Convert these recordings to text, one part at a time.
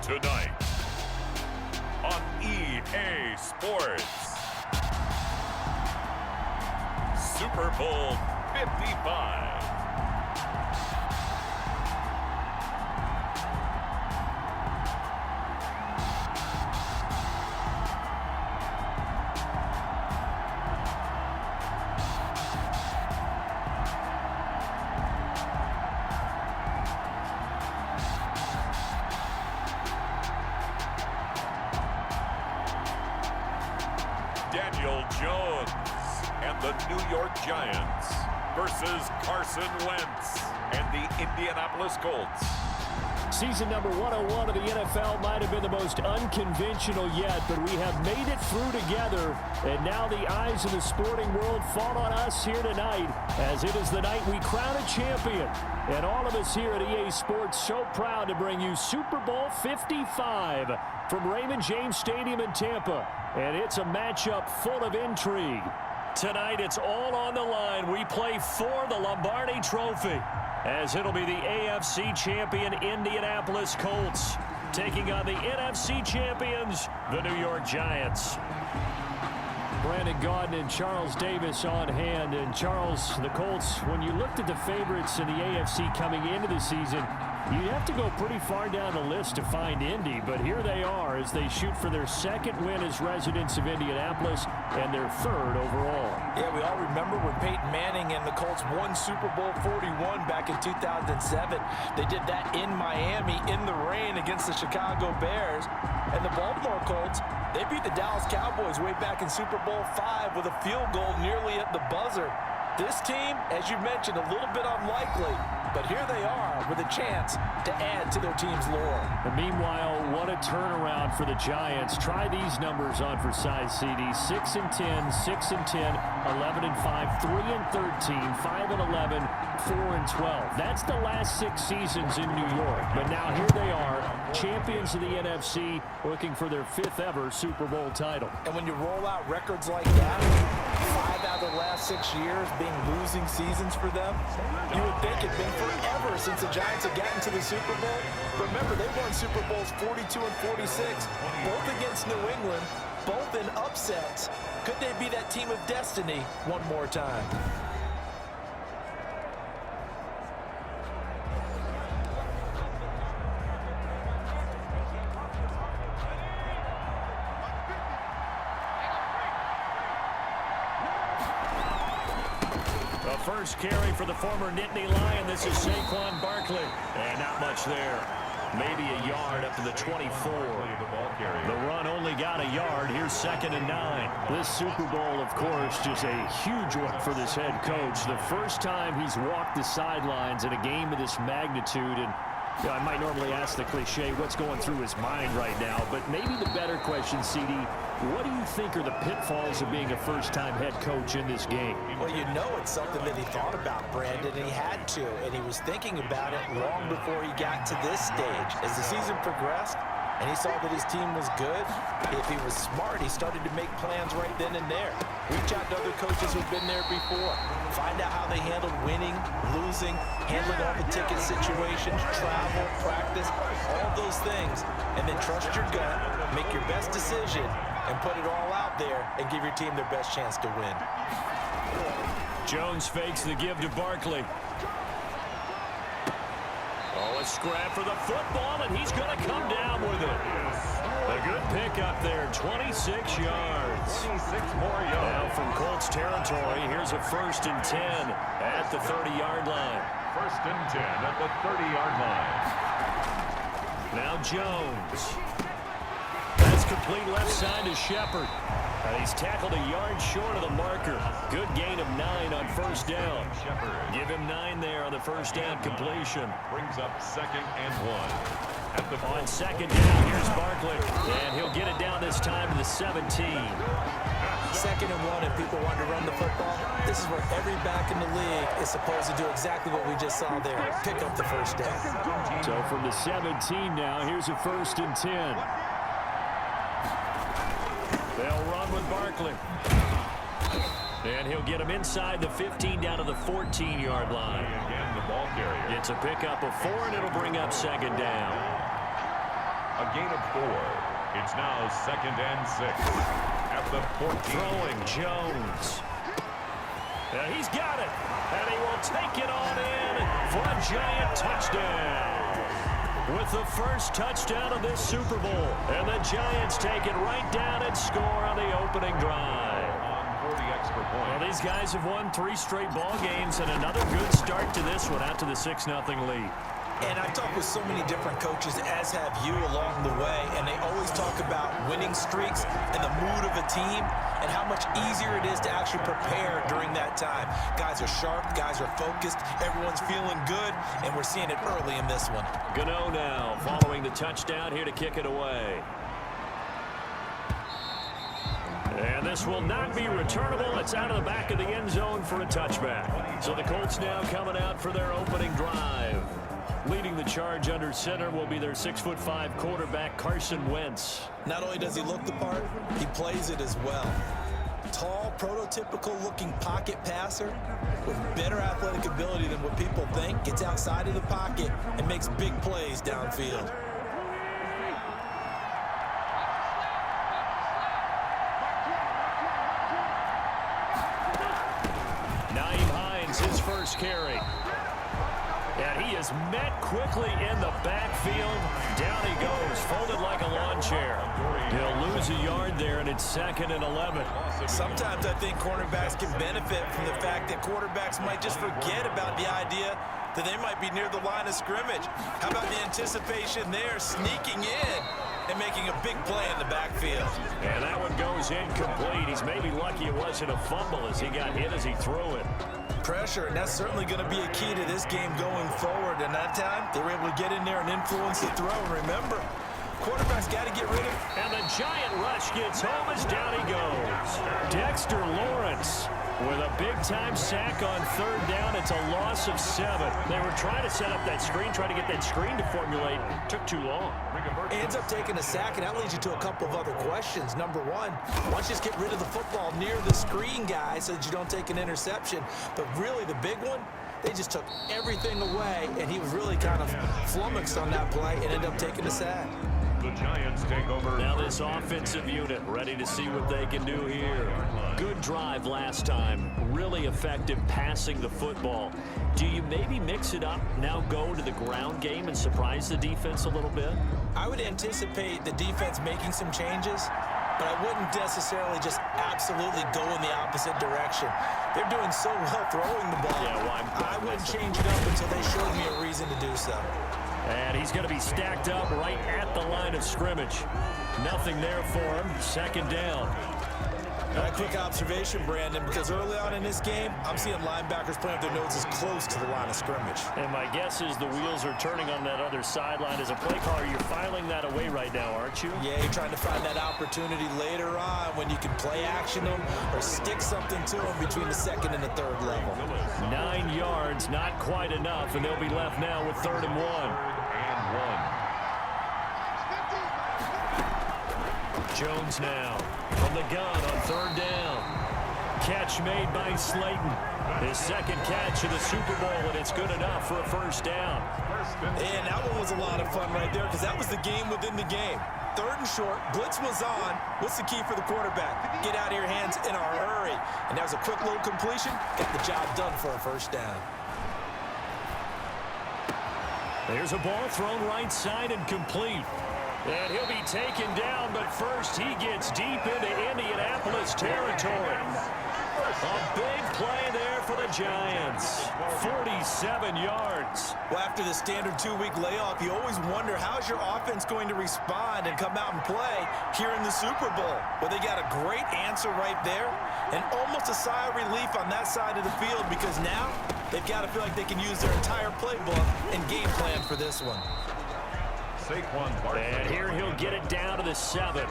Tonight on EA Sports, Super Bowl 55. Daniel Jones and the New York Giants versus Carson Wentz and the Indianapolis Colts. Season number 101 of the NFL might have been the most unconventional yet, but we have made it through together, and now the eyes of the sporting world fall on us here tonight, as it is the night we crown a champion. And all of us here at EA Sports so proud to bring you Super Bowl 55 from Raymond James Stadium in Tampa. And it's a matchup full of intrigue. Tonight, it's all on the line. We play for the Lombardi Trophy, as it'll be the AFC champion Indianapolis Colts taking on the NFC champions, the New York Giants. Brandon Gaudin and Charles Davis on hand. And Charles, the Colts, when you looked at the favorites in the AFC coming into the season, you have to go pretty far down the list to find Indy, but here they are as they shoot for their second win as residents of Indianapolis and their third overall. Yeah, we all remember when Peyton Manning and the Colts won Super Bowl 41 back in 2007. They did that in Miami in the rain against the Chicago Bears. And the Baltimore Colts, they beat the Dallas Cowboys way back in Super Bowl 5 with a field goal nearly at the buzzer. This team, as you mentioned, a little bit unlikely, but here they are with a chance to add to their team's lore. And meanwhile, what a turnaround for the Giants. Try these numbers on for size, CD. 6-10, 6-10, 11-5, 3-13, 5-11, 4-12. That's the last 6 seasons in New York. But now here they are, champions of the NFC, looking for their 5th ever Super Bowl title. And when you roll out records like that, 5 out of the last 6 years being losing seasons for them, you would think it'd been forever since the Giants had gotten to the Super Bowl. Remember, they won Super Bowls 42 and 46, both against New England, both in upsets. Could they be that team of destiny one more time? First carry for the former Nittany Lion. This is Saquon Barkley. And not much there. Maybe a yard up to the 24. The run only got a yard. Here's 2nd and 9. This Super Bowl, of course, just a huge one for this head coach. The first time he's walked the sidelines in a game of this magnitude. And I might normally ask the cliche, what's going through his mind right now? But maybe the better question, CD, what do you think are the pitfalls of being a first-time head coach in this game? Well, you know it's something that he thought about, Brandon, and he had to. And he was thinking about it long before he got to this stage. As the season progressed, and he saw that his team was good, if he was smart, he started to make plans right then and there. Reach out to other coaches who've been there before. Find out how they handled winning, losing, handling all the ticket situations, travel, practice, all those things. And then trust your gut, make your best decision, and put it all out there and give your team their best chance to win. Jones fakes the give to Barkley. Oh, a scrap for the football, and he's going to come down with it. A good pickup there, 26 yards. 26 more yards. Now from Colts territory, here's a 1st and 10 at the 30-yard line. 1st and 10 at the 30-yard line. Now Jones. That's complete left side to Shepard. He's tackled a yard short of the marker. Good gain of 9 on 1st down. Give him 9 there on the 1st down completion. Brings up 2nd and 1. On 2nd down, here's Barkley. And he'll get it down this time to the 17. 2nd and 1, if people want to run the football, this is where every back in the league is supposed to do exactly what we just saw there. Pick up the 1st down. So from the 17 now, here's a 1st and 10. They'll run with Barkley. And he'll get him inside the 15 down to the 14-yard line. Again, the ball carrier. It's a pickup of 4, and it'll bring up 2nd down. gain of 4. It's now 2nd and 6 at the 14. Throwing Jones. And he's got it. And he will take it on in for a Giant touchdown. With the first touchdown of this Super Bowl. And the Giants take it right down and score on the opening drive. On for the extra point. Well, these guys have won 3 straight ball games and another good start to this one out to the 6-0 lead. And I've talked with so many different coaches, as have you, along the way, and they always talk about winning streaks and the mood of a team and how much easier it is to actually prepare during that time. Guys are sharp, guys are focused, everyone's feeling good, and we're seeing it early in this one. Gano now following the touchdown here to kick it away. And this will not be returnable. It's out of the back of the end zone for a touchback. So the Colts now coming out for their opening drive. Leading the charge under center will be their 6'5" quarterback, Carson Wentz. Not only does he look the part, he plays it as well. Tall, prototypical-looking pocket passer with better athletic ability than what people think. Gets outside of the pocket and makes big plays downfield. Nyheim Hines, his first carry. And he is met quickly in the backfield. Down he goes, folded like a lawn chair. He'll lose a yard there, and it's 2nd and 11. Sometimes I think cornerbacks can benefit from the fact that quarterbacks might just forget about the idea that they might be near the line of scrimmage. How about the anticipation there, sneaking in and making a big play in the backfield? And that one goes incomplete. He's maybe lucky it wasn't a fumble as he got hit as he threw it. Pressure, and that's certainly going to be a key to this game going forward. And that time, they were able to get in there and influence the throw. And remember, quarterback's got to get rid of it. And the giant rush gets home as down he goes. Dexter Lawrence with a big-time sack on 3rd down. It's a loss of 7. They were trying to set up that screen, trying to get that screen to formulate. Took too long. Ends up taking a sack, and that leads you to a couple of other questions. Number one, why don't you just get rid of the football near the screen guy so that you don't take an interception? But really, the big one, they just took everything away, and he was really kind of flummoxed on that play and ended up taking a sack. The Giants take over. Now this offensive unit ready to see what they can do here. Good drive last time. Really effective passing the football. Do you maybe mix it up, now go to the ground game and surprise the defense a little bit? I would anticipate the defense making some changes, but I wouldn't necessarily just absolutely go in the opposite direction. They're doing so well throwing the ball. Yeah, well, I wouldn't change it up until they showed me a reason to do so. And he's going to be stacked up right at the line of scrimmage. Nothing there for him. 2nd down. A quick observation, Brandon, because early on in this game, I'm seeing linebackers playing with their noses close to the line of scrimmage. And my guess is the wheels are turning on that other sideline. As a play caller, you're filing that away right now, aren't you? Yeah, you're trying to find that opportunity later on when you can play action them or stick something to them between the 2nd and the 3rd level. 9 yards, not quite enough, and they'll be left now with 3rd and 1. Jones now from the gun on 3rd down. Catch made by Slayton. His 2nd catch of the Super Bowl, and it's good enough for a 1st down. And that one was a lot of fun right there because that was the game within the game. 3rd and short, blitz was on. What's the key for the quarterback? Get out of your hands in a hurry. And that was a quick little completion. Got the job done for a 1st down. There's a ball thrown right side and complete. And he'll be taken down, but first he gets deep into Indianapolis territory. A big play there for the Giants. 47 yards. Well, after the standard 2-week layoff, you always wonder how's your offense going to respond and come out and play here in the Super Bowl. Well, they got a great answer right there and almost a sigh of relief on that side of the field because now they've got to feel like they can use their entire playbook and game plan for this one. And here he'll get it down to the 7.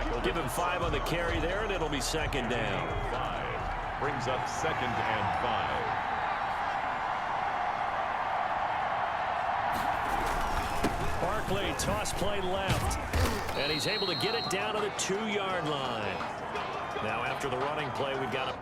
We'll give him 5 on the carry there, and it'll be 2nd down. 5 brings up 2nd and 5. Barkley, toss play left. And he's able to get it down to the 2-yard line. Now after the running play, we've got a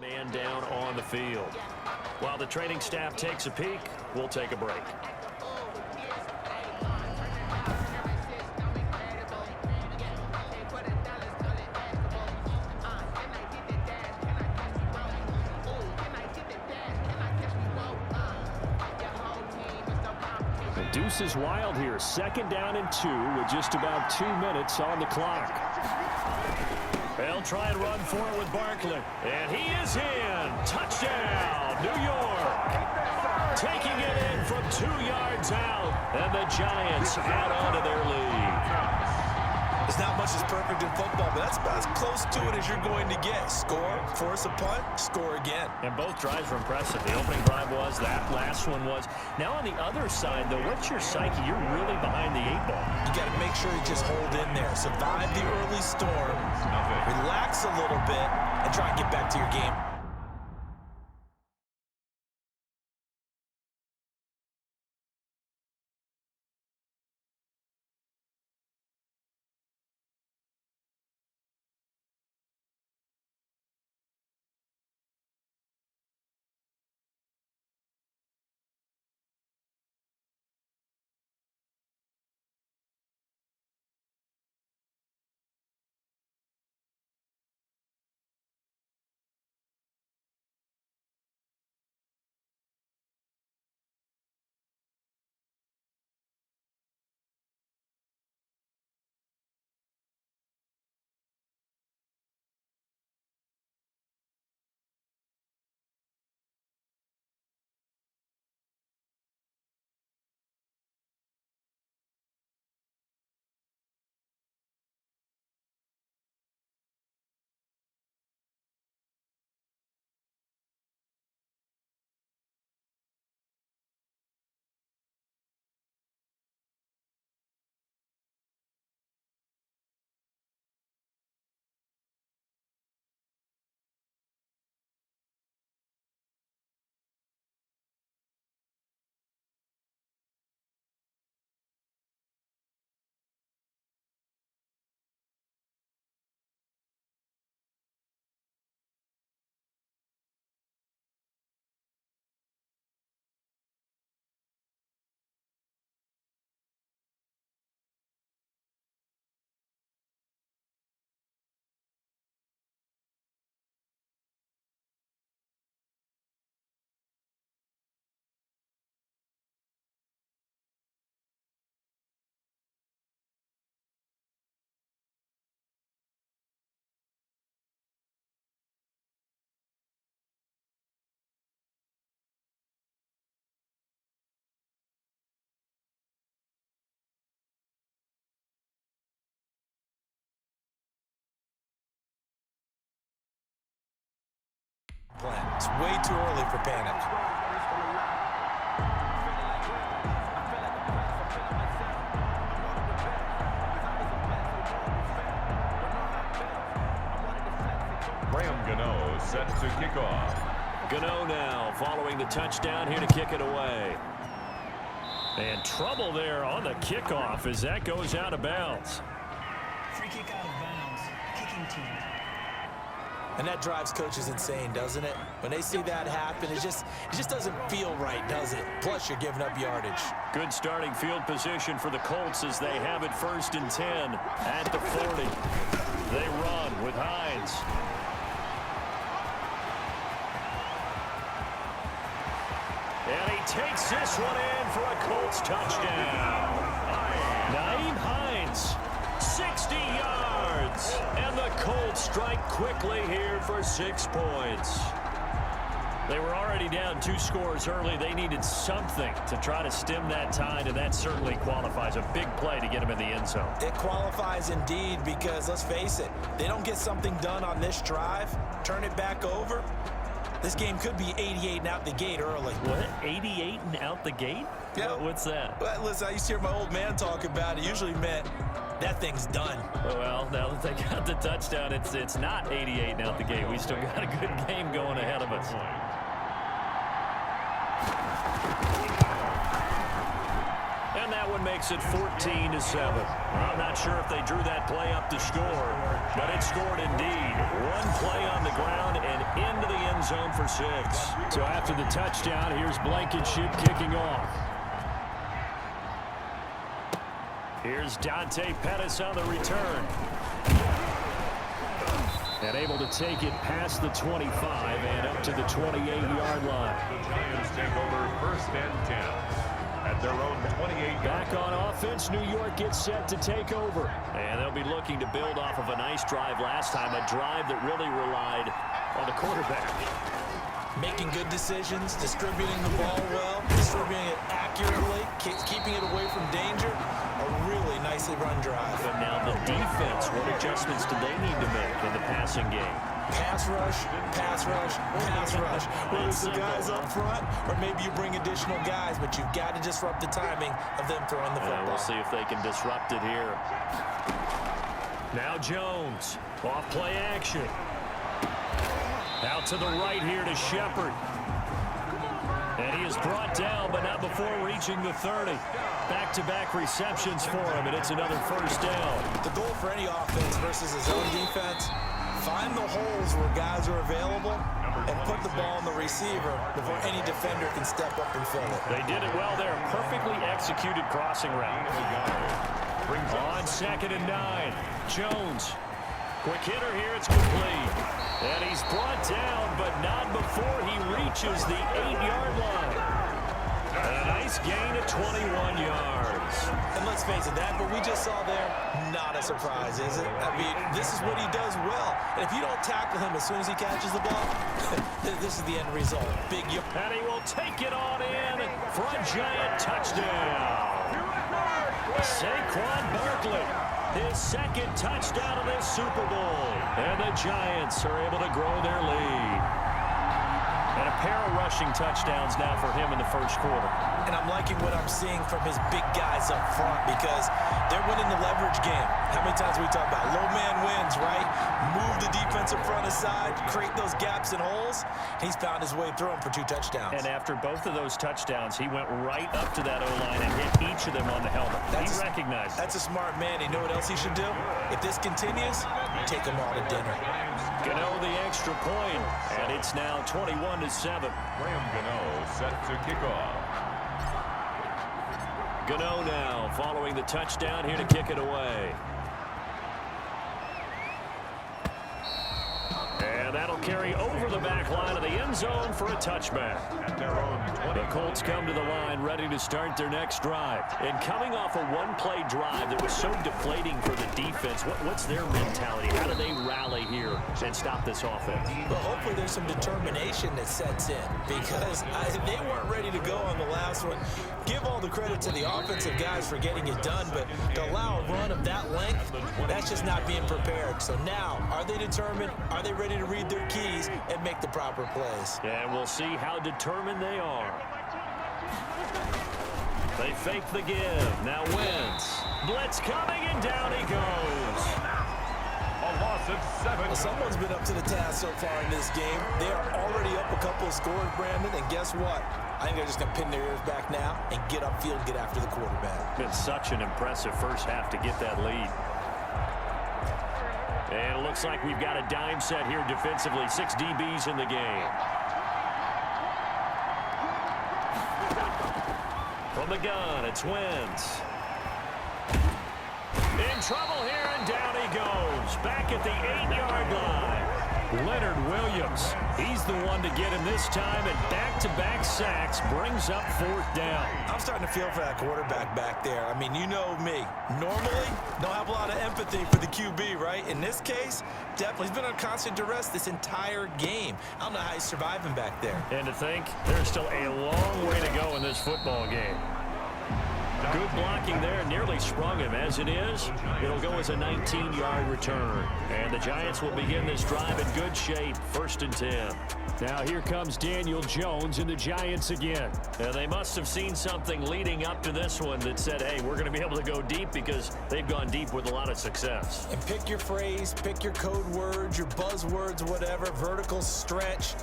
Man down on the field. While the training staff takes a peek, we'll take a break. Deuce is wild here. 2nd down and 2 with just about 2 minutes on the clock. They'll try and run for it with Barkley. And he is in. Touchdown, New York. Taking it in from 2 yards out. And the Giants add on to their lead. There's not much that's perfect in football, but that's about as close to it as you're going to get. Score, force a punt, score again. And both drives were impressive. The opening drive was, that last one was. Now on the other side, though, what's your psyche? You're really behind the 8 ball. You got to make sure you just hold in there. Survive the early storm, relax a little bit, and try and get back to your game. It's way too early for panic. Graham Gano set to kick off. Gano now following the touchdown here to kick it away. And trouble there on the kickoff as that goes out of bounds. Free kick out of bounds. Kicking team. And that drives coaches insane, doesn't it? When they see that happen, it just doesn't feel right, does it? Plus, you're giving up yardage. Good starting field position for the Colts as they have it 1st and 10 at the 40. They run with Hines. And he takes this one in for a Colts touchdown. Nyheim Hines, 60 yards. And the Colts strike quickly here for 6 points. They were already down 2 scores early. They needed something to try to stem that tide, and that certainly qualifies. A big play to get them in the end zone. It qualifies indeed because, let's face it, they don't get something done on this drive, turn it back over, this game could be 88 and out the gate early. What? 88 and out the gate? Yeah. What's that? Well, listen, I used to hear my old man talk about it. Usually meant that thing's done. Well, now that they got the touchdown, it's not 88 and out the gate. We still got a good game going ahead of us. And that one makes it 14-7. I'm not sure if they drew that play up to score, but it scored indeed. One play on the ground and into the end zone for 6. So after the touchdown, here's Blankenship kicking off. Here's Dante Pettis on the return. And able to take it past the 25 and up to the 28-yard line. The Giants take over 1st and 10 at their own 28. Back on offense, New York gets set to take over. And they'll be looking to build off of a nice drive last time, a drive that really relied on the quarterback. Making good decisions, distributing the ball well, distributing it accurately, keeping it away from danger. A really nicely run drive. And now the defense, what adjustments do they need to make in the passing game? Pass rush, pass rush, pass rush. Whether it's the guys up front or maybe you bring additional guys, but you've got to disrupt the timing of them throwing the football. We'll see if they can disrupt it here. Now Jones, off play action. Out to the right here to Shepard. And he is brought down, but not before reaching the 30. Back-to-back receptions for him, and it's another first down. The goal for any offense versus his own defense, find the holes where guys are available and put the ball on the receiver before any defender can step up and fill it. They did it well there. Perfectly executed crossing route. On 2nd and 9. Jones. Quick hitter here. It's complete. And he's brought down, but not before he reaches the 8-yard line. A nice gain of 21 yards. And let's face it, that what we just saw there, not a surprise, is it? I mean, this is what he does well. And if you don't tackle him as soon as he catches the ball, this is the end result. Big yard. And he will take it on in for a giant touchdown. Saquon Barkley, his 2nd touchdown of this Super Bowl. And the Giants are able to grow their lead. And a pair of rushing touchdowns now for him in the 1st quarter. And I'm liking what I'm seeing from his big guys up front because they're winning the leverage game. How many times we talk about low man wins, right? Move the defensive front aside, create those gaps and holes. He's found his way through them for 2 touchdowns. And after both of those touchdowns, he went right up to that O-line and hit each of them on the helmet. He recognized. That's a smart man. You know what else he should do? If this continues, take them all to dinner. Gano the extra point, and it's now 21-7. Graham Gano set to kick off. Gano now following the touchdown here to kick it away. And that'll carry over the back line of the end zone for a touchback. At their own 20. The Colts come to the line ready to start their next drive. And coming off a one-play drive that was so deflating for the defense, what's their mentality? How do they rally here and stop this offense? Well, hopefully there's some determination that sets in because they weren't ready to go on the last one. Give all the credit to the offensive guys for getting it done, but to allow a run of that length, that's just not being prepared. So now, are they determined? Are they ready to read their keys and make the proper plays? And we'll see how determined they are. They fake the give. Now Wentz. Blitz coming, and down he goes. A loss of 7. Well, someone's been up to the task so far in this game. They are already up a couple of scores, Brandon, and guess what? I think they're just going to pin their ears back now and get upfield, get after the quarterback. Been such an impressive first half to get that lead. And it looks like we've got a dime set here defensively. 6 DBs in the game. From the gun, it's Wentz. In trouble here, and down he goes. Back at the 8-yard line. Leonard Williams, he's the one to get him this time, and back-to-back sacks brings up 4th down. I'm starting to feel for that quarterback back there. I mean, you know me. Normally, don't have a lot of empathy for the QB, right? In this case, definitely. He's been on constant duress this entire game. I don't know how he's surviving back there. And to think, there's still a long way to go in this football game. Good blocking there, nearly sprung him. As it is, it'll go as a 19-yard return. And the Giants will begin this drive in good shape, 1st and 10. Now here comes Daniel Jones and the Giants again. And they must have seen something leading up to this one that said, hey, we're going to be able to go deep because they've gone deep with a lot of success. And pick your phrase, pick your code words, your buzzwords, whatever, vertical stretch,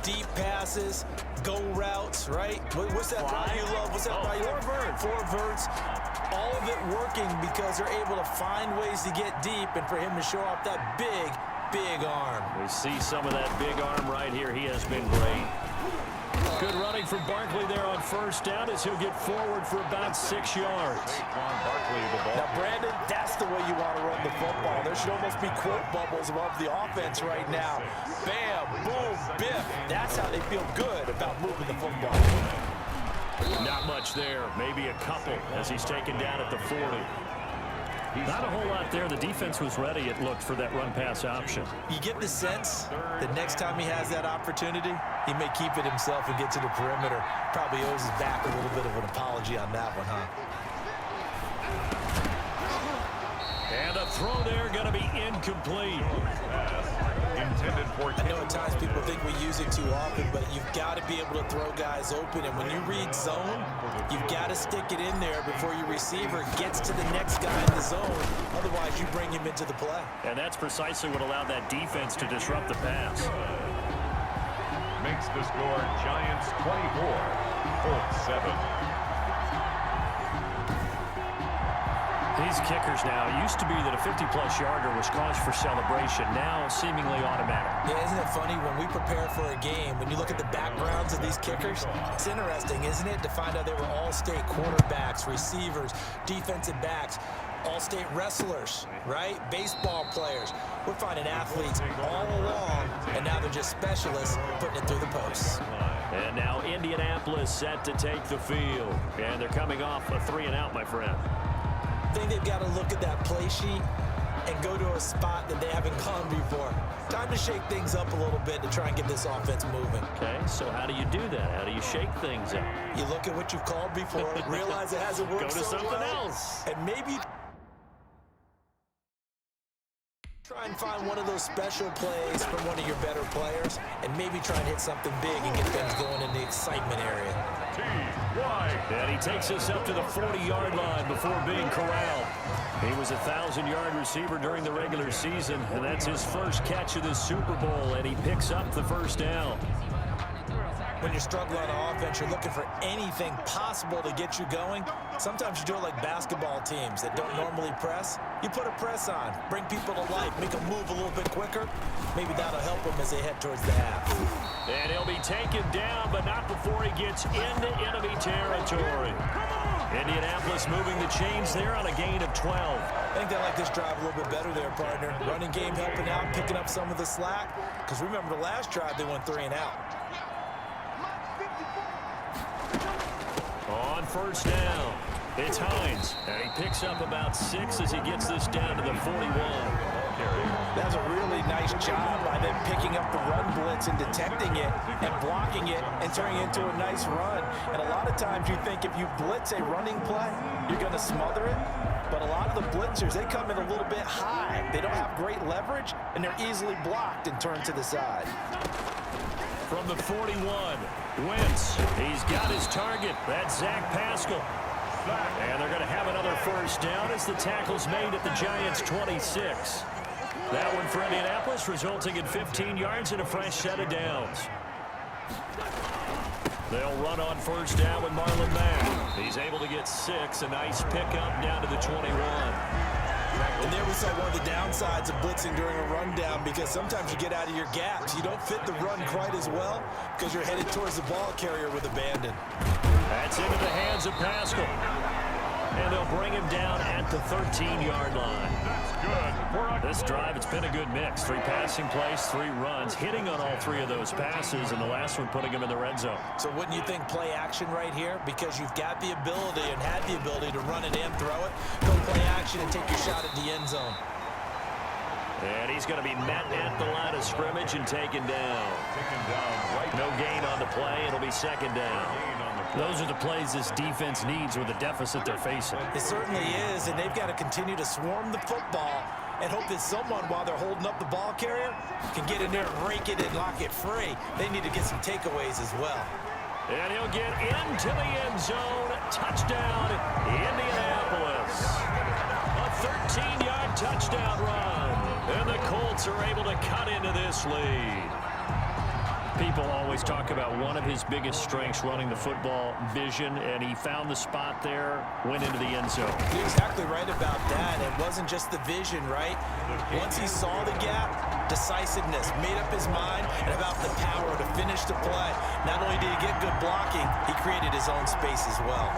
deep passes, go routes, right? What's that route you love? What's that route you love? 4 verts. all of it working because they're able to find ways to get deep and for him to show off that big arm. We see some of that big arm right here. He has been great. Good running from Barkley there on first down as he'll get forward for about 6 yards. Now, Brandon, that's the way you want to run the football. There should almost be quote bubbles above the offense right now. Bam, boom, biff. That's how they feel good about moving the football. Not much there. Maybe a couple as he's taken down at the 40. Not a whole lot there. The defense was ready, it looked, for that run-pass option. You get the sense that next time he has that opportunity, he may keep it himself and get to the perimeter. Probably owes his back a little bit of an apology on that one, huh? And the throw there going to be incomplete. Intended for I know at times people think we use it too often, but you've got to be able to throw guys open. And when you read zone, you've got to stick it in there before your receiver gets to the next guy in the zone. Otherwise, you bring him into the play. And that's precisely what allowed that defense to disrupt the pass. makes the score Giants 24, Colts 7. These kickers now, it used to be that a 50-plus yarder was cause for celebration, now seemingly automatic. Yeah, isn't it funny when we prepare for a game, when you look at the backgrounds of these kickers, it's interesting, isn't it, to find out they were all-state quarterbacks, receivers, defensive backs, all-state wrestlers, right? Baseball players. We're finding athletes all along, and now they're just specialists putting it through the posts. And now Indianapolis set to take the field. And they're coming off a 3-and-out, my friend. I think they've got to look at that play sheet and go to a spot that they haven't gone before. Time to shake things up a little bit to try and get this offense moving. Okay, so how do you do that? How do you shake things up? You look at what you've called before, realize it hasn't worked Go to so something well, else. and maybe try and find one of those special plays from one of your better players, and maybe try and hit something big and get things going in the excitement area. And he takes us up to the 40-yard line before being corralled. He was a 1,000-yard receiver during the regular season, and that's his first catch of the Super Bowl, and he picks up the first down. When you're struggling on offense, you're looking for anything possible to get you going. Sometimes you do it like basketball teams that don't normally press. You put a press on, bring people to life, make them move a little bit quicker. Maybe that'll help them as they head towards the half. And he'll be taken down, but not before he gets into enemy territory. Indianapolis moving the chains there on a gain of 12. I think they like this drive a little bit better there, partner. Running game helping out, picking up some of the slack. Because remember the last drive, they went 3-and-out. On first down, it's Hines, and he picks up about 6 as he gets this down to the 41. That's a really nice job by them picking up the run blitz and detecting it and blocking it and turning it into a nice run. And a lot of times you think if you blitz a running play, you're going to smother it. But a lot of the blitzers, they come in a little bit high. They don't have great leverage, and they're easily blocked and turned to the side. From the 41, Wentz, he's got his target. That's Zach Pascal. And they're going to have another first down as the tackle's made at the Giants' 26. That one for Indianapolis, resulting in 15 yards and a fresh set of downs. They'll run on first down with Marlon Mack. He's able to get 6, a nice pickup down to the 21. And there we saw one of the downsides of blitzing during a rundown, because sometimes you get out of your gaps. You don't fit the run quite as well because you're headed towards the ball carrier with abandon. That's into the hands of Pascal. And they'll bring him down at the 13-yard line. This drive, it's been a good mix. 3 passing plays, 3 runs, hitting on all 3 of those passes, and the last one putting him in the red zone. So wouldn't you think play action right here? Because you've got the ability and had the ability to run it and throw it. Go play action and take your shot at the end zone. And he's going to be met at the line of scrimmage and taken down. No gain on the play. It'll be second down. Those are the plays this defense needs with the deficit they're facing. It certainly is, and they've got to continue to swarm the football and hope that someone, while they're holding up the ball carrier, can get in there and rake it and lock it free. They need to get some takeaways as well. And he'll get into the end zone. Touchdown, Indianapolis. A 13-yard touchdown run. And the Colts are able to cut into this lead. People always talk about one of his biggest strengths running the football, vision, and he found the spot there, went into the end zone. You're exactly right about that. It wasn't just the vision, right? Once he saw the gap, decisiveness, made up his mind, and about the power to finish the play. Not only did he get good blocking, he created his own space as well.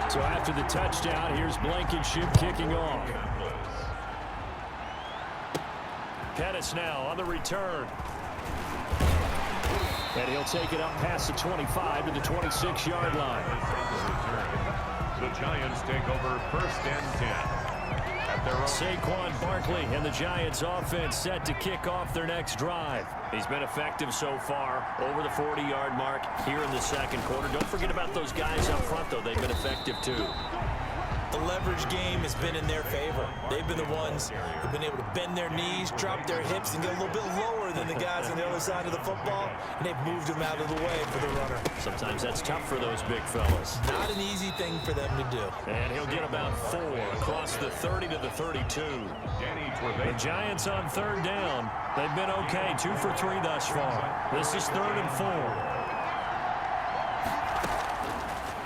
So after the touchdown, here's Blankenship kicking off. Pettis now on the return. And he'll take it up past the 25 to the 26-yard line. The Giants take over 1st and 10. At their own. Saquon Barkley and the Giants offense set to kick off their next drive. He's been effective so far, over the 40-yard mark here in the second quarter. Don't forget about those guys up front, though. They've been effective, too. The leverage game has been in their favor. They've been the ones who've been able to bend their knees, drop their hips, and get a little bit lower than the guys on the other side of the football, and they've moved them out of the way for the runner. Sometimes that's tough for those big fellas. Not an easy thing for them to do. And he'll get about 4 across the 30 to the 32. The Giants on 3rd down. They've been okay, 2 for 3 thus far. This is 3rd and 4.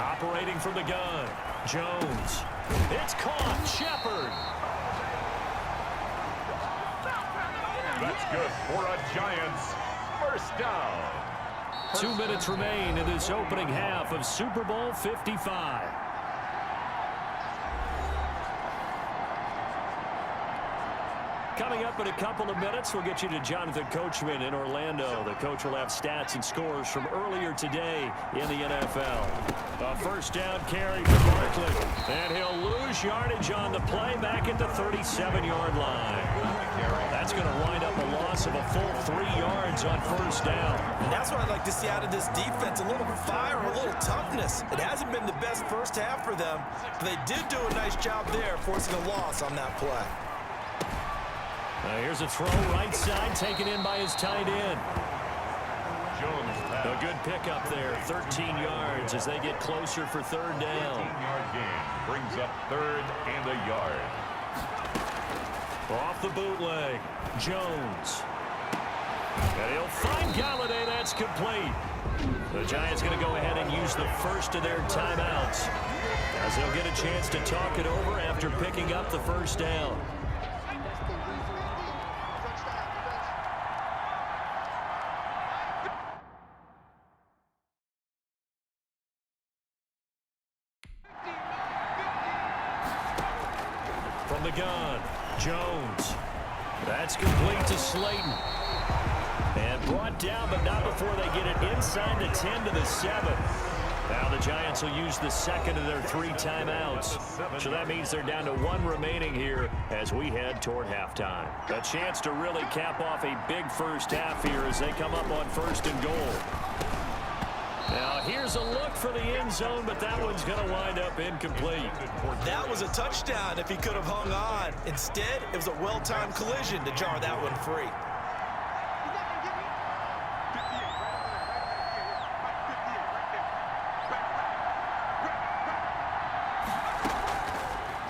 Operating from the gun, Jones. It's caught. Shepard. That's good for a Giants 1st down. 2 minutes remain in this opening half of Super Bowl 55. Coming up in a couple of minutes, we'll get you to Jonathan Coachman in Orlando. The coach will have stats and scores from earlier today in the NFL. A 1st down carry for Barkley. And he'll lose yardage on the play back at the 37-yard line. That's going to wind up a loss of a full 3 yards on 1st down. And that's what I'd like to see out of this defense, a little fire, a little toughness. It hasn't been the best first half for them, but they did do a nice job there, forcing a loss on that play. Here's a throw right side, taken in by his tight end. Jones. A good pickup there, 13 yards as they get closer for 3rd down. 15-yard gain brings up 3rd and a yard. Off the bootleg, Jones. And he'll find Galladay. That's complete. The Giants going to go ahead and use the first of their timeouts as they'll get a chance to talk it over after picking up the 1st down. From the gun, Jones. That's complete to Slayton. And brought down, but not before they get it inside the 10 to the 7. Now the Giants will use the second of their 3 timeouts. So that means they're down to 1 remaining here as we head toward halftime. A chance to really cap off a big first half here as they come up on 1st and goal. Now here's a look for the end zone, but that one's going to wind up incomplete. That was a touchdown if he could have hung on. Instead, it was a well-timed collision to jar that one free.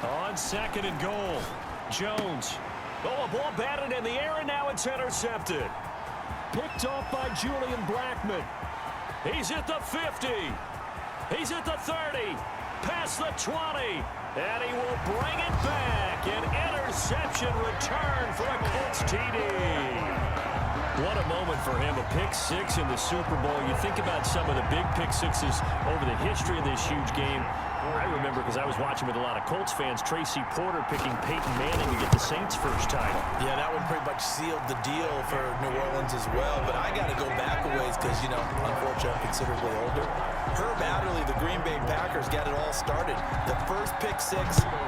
On 2nd and goal, Jones. Oh, a ball batted in the air, and now it's intercepted. Picked off by Julian Blackmon. He's at the 50. He's at the 30. Past the 20. And he will bring it back. An interception return for a Colts TD. What a moment for him. A pick 6 in the Super Bowl. You think about some of the big pick 6s over the history of this huge game. I remember because I was watching with a lot of Colts fans, Tracy Porter picking Peyton Manning to get the Saints' first title. Yeah, that one pretty much sealed the deal for New Orleans as well. But I got to go back a ways because, you know, unfortunately I'm considerably older. Herb Adderley, the Green Bay Packers, got it all started. The first pick 6,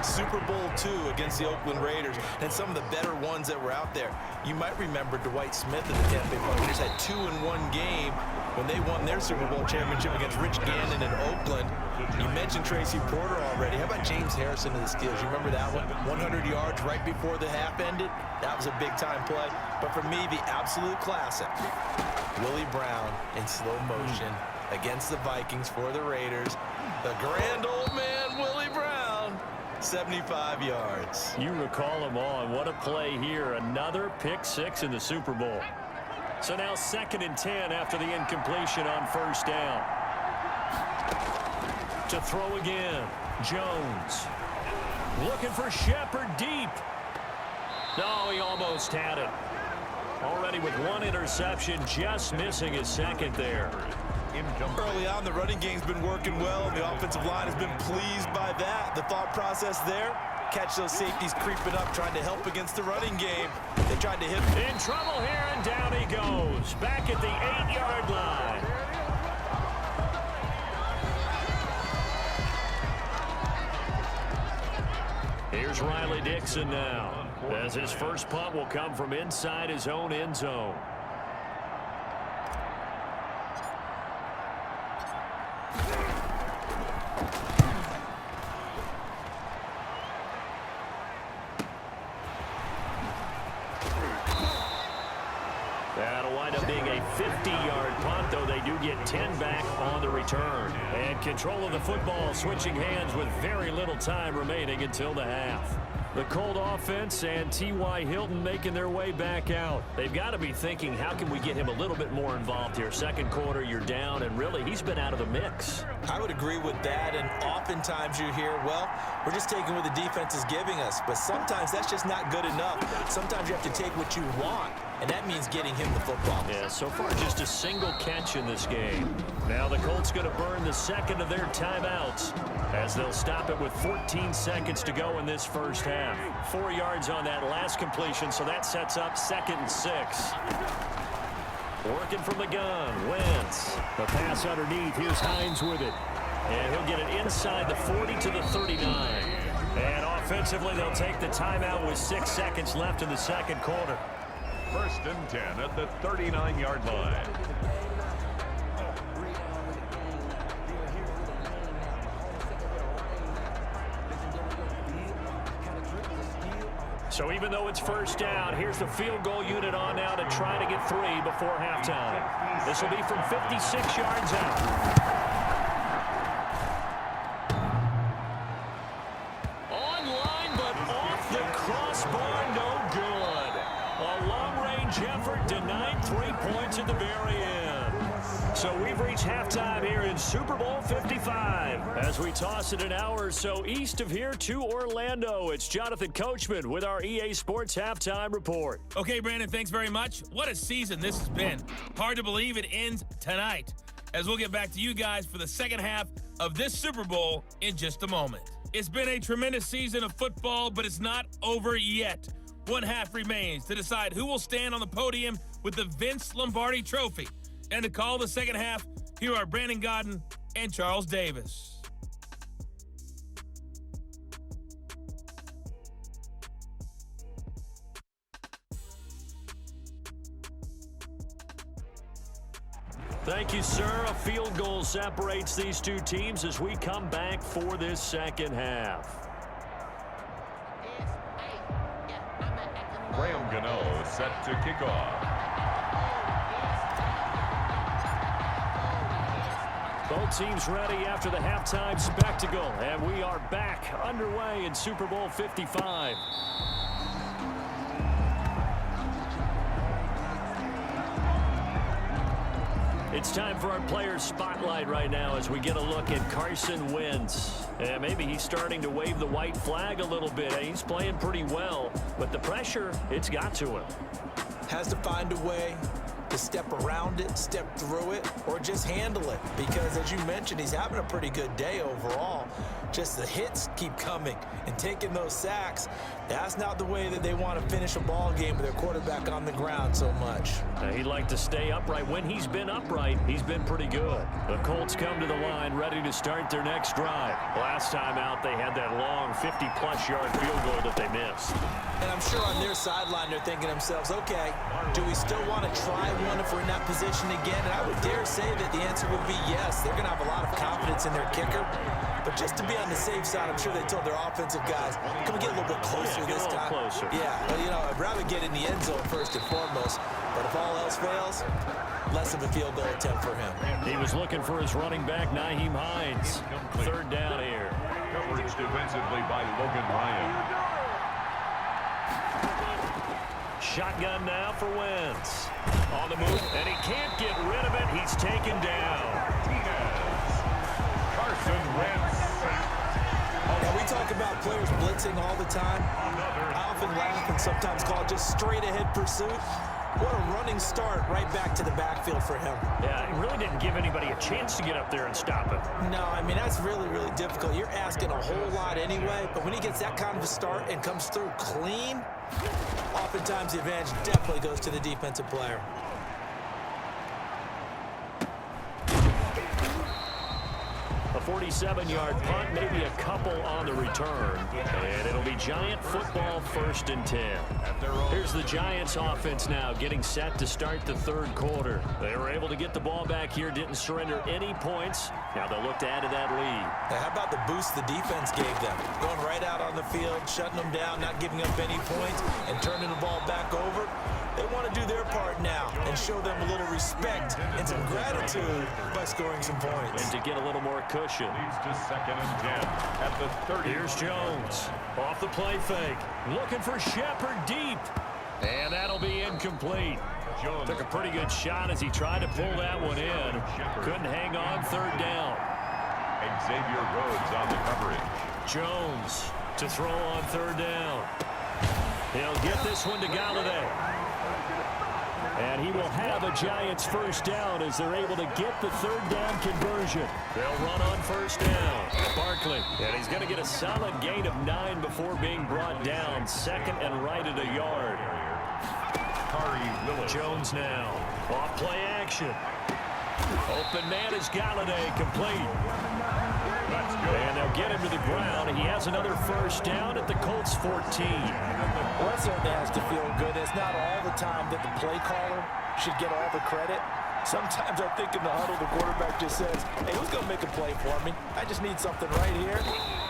Super Bowl II against the Oakland Raiders, and some of the better ones that were out there. You might remember Dwight Smith and the Tampa Bay Buccaneers had 2 in 1 game when they won their Super Bowl championship against Rich Gannon in Oakland. You mentioned Tracy Porter already. How about James Harrison of the Steelers? You remember that one? 100 yards right before the half ended? That was a big-time play. But for me, the absolute classic, Willie Brown in slow motion against the Vikings for the Raiders. The grand old man, Willie Brown, 75 yards. You recall them all, and what a play here. Another pick six in the Super Bowl. So now 2nd and 10 after the incompletion on first down. To throw again, Jones. Looking for Shepard deep. No, he almost had it. Already with one interception, just missing his second there. Early on, the running game's been working well, and the offensive line has been pleased by that. The thought process there, catch those safeties creeping up, trying to help against the running game. They tried to hit him. In trouble here, and down he goes. Back at the 8-yard line. Here's Riley Dixon now, as his first punt will come from inside his own end zone. That'll wind up being a 50-yard punt, though they do get 10 back on the return. And control of the football switching hands with very little time remaining until the half. The Colt offense and T.Y. Hilton making their way back out. They've got to be thinking, how can we get him a little bit more involved here? Second quarter, you're down, and really, he's been out of the mix. I would agree with that, and oftentimes you hear, well, we're just taking what the defense is giving us, but sometimes that's just not good enough. Sometimes you have to take what you want, and that means getting him the football. Yeah, so far just a single catch in this game. Now the Colts going to burn the second of their timeouts as they'll stop it with 14 seconds to go in this first half. 4 yards on that last completion, so that sets up 2nd and 6. Working from the gun, Wentz. The pass underneath, here's Hines with it. And he'll get it inside the 40 to the 39. And offensively, they'll take the timeout with 6 seconds left in the second quarter. 1st and 10 at the 39-yard line. So even though it's first down, here's the field goal unit on now to try to get 3 before halftime. This will be from 56 yards out. Online, but off the crossbar, no good. A long-range effort denied 3 points at the very end. So we've reached halftime here in Super Bowl 55. As we toss it an hour or so east of here to Orlando, it's Jonathan Coachman with our EA Sports Halftime Report. Okay, Brandon, thanks very much. What a season this has been. Hard to believe it ends tonight, as we'll get back to you guys for the second half of this Super Bowl in just a moment. It's been a tremendous season of football, but it's not over yet. One half remains to decide who will stand on the podium with the Vince Lombardi Trophy. And to call the second half, here are Brandon Godden and Charles Davis. Thank you, sir. A field goal separates these two teams as we come back for this second half. Graham Gano set to kick off. Both teams ready after the halftime spectacle, and we are back underway in Super Bowl 55. It's time for our players' spotlight right now as we get a look at Carson Wentz. And maybe he's starting to wave the white flag a little bit. He's playing pretty well, but the pressure, it's got to him. Has to find a way to step around it, step through it, or just handle it. Because as you mentioned, he's having a pretty good day overall. Just the hits keep coming and taking those sacks. That's not the way that they want to finish a ball game with their quarterback on the ground so much. He'd like to stay upright. When he's been upright, he's been pretty good. The Colts come to the line ready to start their next drive. Last time out, they had that long 50-plus yard field goal that they missed. And I'm sure on their sideline, they're thinking to themselves, okay, do we still want to try one if we're in that position again? And I would dare say that the answer would be yes. They're going to have a lot of confidence in their kicker. But just to be on the safe side, I'm sure they told their offensive guys, can we get a little bit closer this time? Closer. Yeah, well, you know, I'd rather get in the end zone first and foremost. But if all else fails, less of a field goal attempt for him. He was looking for his running back, Nyheim Hines. 3rd down here. coverage defensively by Logan Ryan. Shotgun now for Wentz. On the move, and he can't get rid of it. He's taken down. Carson Wentz. Now, we talk about players blitzing all the time. I often laugh and sometimes call it just straight-ahead pursuit. What a running start right back to the backfield for him. Yeah, he really didn't give anybody a chance to get up there and stop it. No, I mean, that's really, really difficult. You're asking a whole lot anyway, but when he gets that kind of a start and comes through clean, oftentimes the advantage definitely goes to the defensive player. A 47-yard punt, maybe a couple on the return. And it'll be Giant football 1st and 10. Here's the Giants offense now getting set to start the third quarter. They were able to get the ball back here, didn't surrender any points. Now they'll look to add to that lead. Now, how about the boost the defense gave them? Going right out on the field, shutting them down, not giving up any points, and turning the ball back over. They want to do their part now and show them a little respect and some gratitude by scoring some points. And to get a little more cushion. Leads to 2nd and 10 at the 30. Here's Jones. Off the play fake. Looking for Shepard deep. And that'll be incomplete. Jones Took a pretty good shot as he tried to pull that one in. Couldn't hang on 3rd down. Xavier Rhodes on the coverage. Jones to throw on 3rd down. He'll get this one to Galladay. And he will have a Giants 1st down as they're able to get the 3rd down conversion. They'll run on 1st down. Barkley, and he's going to get a solid gain of 9 before being brought down. 2nd and right at a yard. Jones now. Off play action. Open man is Galladay, complete. And they'll get him to the ground. He has another 1st down at the Colts 14. Well, that certainly has to feel good. It's not all the time that the play caller should get all the credit. Sometimes I think in the huddle, the quarterback just says, hey, who's going to make a play for me? I just need something right here.